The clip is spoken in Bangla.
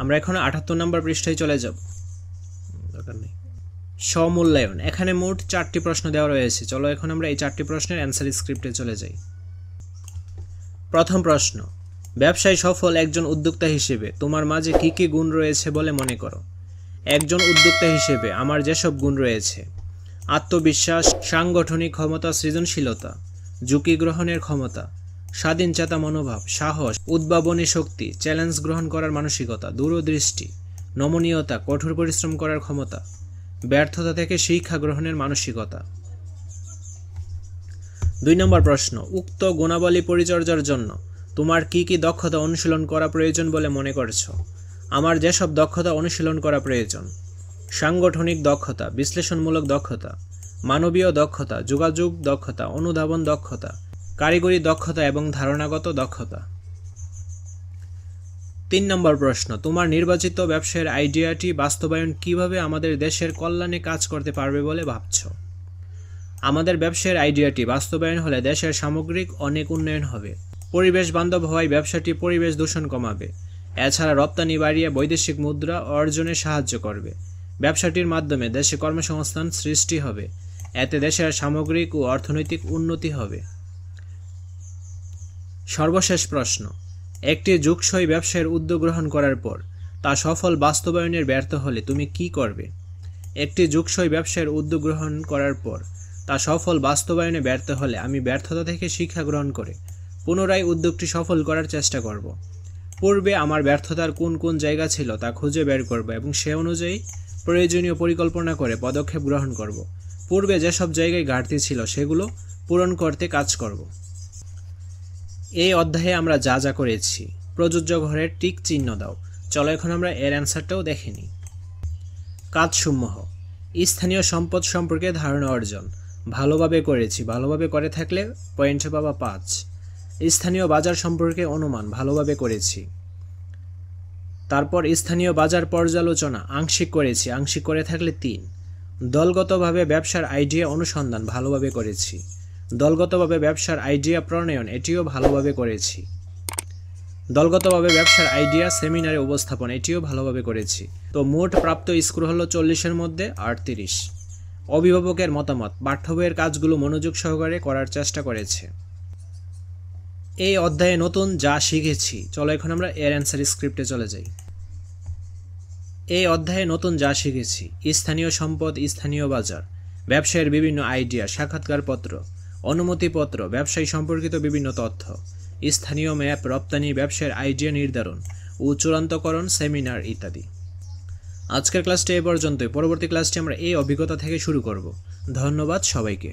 আমরা এখন ৭৮ নম্বর পৃষ্ঠায় চলে যাব, দরকার নেই। স্বমূল্যায়ন, এখানে মোট 4টি প্রশ্ন দেওয়া রয়েছে। চলো এখন আমরা এই 4টি প্রশ্নের অ্যান্সার স্ক্রিপ্টে চলে যাই। প্রথম প্রশ্ন, ব্যবসায় সফল একজন উদ্যোক্তা হিসেবে তোমার মাঝে কী কী গুণ রয়েছে বলে মনে করো? একজন উদ্যোক্তা হিসেবে আমার যেসব গুণ রয়েছে: আত্মবিশ্বাস, সাংগঠনিক ক্ষমতা, সৃজনশীলতা, ঝুঁকি গ্রহণের ক্ষমতা, স্বাধীনচেতা মনোভাব, সাহস, উদ্ভাবনী শক্তি, চ্যালেঞ্জ গ্রহণ করার মানসিকতা, দূরদৃষ্টি, নমনীয়তা, কঠোর পরিশ্রম করার ক্ষমতা, ব্যর্থতা থেকে শিক্ষা গ্রহণের মানসিকতা। 2 নম্বর প্রশ্ন, উক্ত গুণাবলী পরিচর্যার জন্য তোমার কি কি দক্ষতা অনুশীলন করা প্রয়োজন বলে মনে করছো? আমার যেসব দক্ষতা অনুশীলন করা প্রয়োজন: সাংগঠনিক দক্ষতা, বিশ্লেষণমূলক দক্ষতা, মানবীয় দক্ষতা, যোগাযোগ দক্ষতা, অনুধাবন দক্ষতা, কারিগরি দক্ষতা এবং ধারণাগত দক্ষতা। 3 নম্বর প্রশ্ন, তোমার নির্বাচিত ব্যবসায়ের আইডিয়াটি বাস্তবায়ন কিভাবে আমাদের দেশের কল্যাণে কাজ করতে পারবে বলে ভাবছো? আমাদের ব্যবসায়ের আইডিয়াটি বাস্তবায়ন হলে দেশের সামগ্রিক অনেক উন্নয়ন হবে। পরিবেশ বান্ধব হওয়ায় ব্যবসাটি পরিবেশ দূষণ কমাবে। এছাড়া রপ্তানি বাড়িয়ে বৈদেশিক মুদ্রা অর্জনে সাহায্য করবে। ব্যবসাটির মাধ্যমে দেশে কর্মসংস্থান সৃষ্টি হবে। এতে দেশের সামগ্রিক ও অর্থনৈতিক উন্নতি হবে। সর্বশেষ প্রশ্ন, একটি যুগসই ব্যবসায়ের উদ্যোগ গ্রহণ করার পর তা সফল বাস্তবায়নের ব্যর্থ হলে তুমি কি করবে? একটি যুগসই ব্যবসায়ের উদ্যোগ গ্রহণ করার পর তা সফল বাস্তবায়নে ব্যর্থ হলে আমি ব্যর্থতা থেকে শিক্ষা গ্রহণ করে পুনরায় উদ্যোগটি সফল করার চেষ্টা করব। পূর্বে আমার ব্যর্থতার কোন কোন জায়গা ছিল তা খুঁজে বের করব এবং সে অনুযায়ী প্রয়োজনীয় পরিকল্পনা করে পদক্ষেপ গ্রহণ করব। পূর্বে যেসব জায়গায় ঘাটতি ছিল সেগুলো পূরণ করতে কাজ করব। এই অধ্যায়ে আমরা যা যা করেছি, প্রযোজ্য ঘরের টিক চিহ্ন দাও। চলো এখন আমরা এর অ্যান্সারটাও দেখে নিই। কাজসমূহ: স্থানীয় সম্পদ সম্পর্কে ধারণা অর্জন, ভালোভাবে করেছি, ভালোভাবে করে থাকলে পয়েন্ট পাবা 5। স্থানীয় বাজার সম্পর্কে অনুমান, ভালোভাবে করেছি। তারপর স্থানীয় বাজার পর্যালোচনা, আংশিক করেছি, আংশিক করে থাকলে 3। দলগতভাবে ব্যবসার আইডিয়া অনুসন্ধান, ভালোভাবে করেছি। দলগতভাবে ব্যবসার আইডিয়া প্রণয়ন, এটিও ভালোভাবে করেছি। দলগতভাবে ব্যবসার আইডিয়া সেমিনারে উপস্থাপন, এটিও ভালোভাবে করেছি। তো মোট প্রাপ্ত স্কোর হলো 40-এর মধ্যে 38। অভিভাবকের মতামত, পাঠ্য বইয়ের কাজগুলো মনোযোগ সহকারে করার চেষ্টা করেছে। এই অধ্যায়ে নতুন যা শিখেছি, চলো এখন আমরা এর অ্যান্সার স্ক্রিপ্টে চলে যাই। এই অধ্যায়ে নতুন যা শিখেছি: স্থানীয় সম্পদ, স্থানীয় বাজার, ব্যবসায়ের বিভিন্ন আইডিয়া, সাক্ষাৎকারপত্র, অনুমতিপত্র, ব্যবসায়ী সম্পর্কিত বিভিন্ন তথ্য, স্থানীয় ম্যাপ, রপ্তানি, ব্যবসায়ের আইডিয়া নির্ধারণ ও চূড়ান্তকরণ, সেমিনার ইত্যাদি। আজকের ক্লাসটি এ পর্যন্তই। পরবর্তী ক্লাসটি আমরা এই অভিজ্ঞতা থেকে শুরু করব। ধন্যবাদ সবাইকে।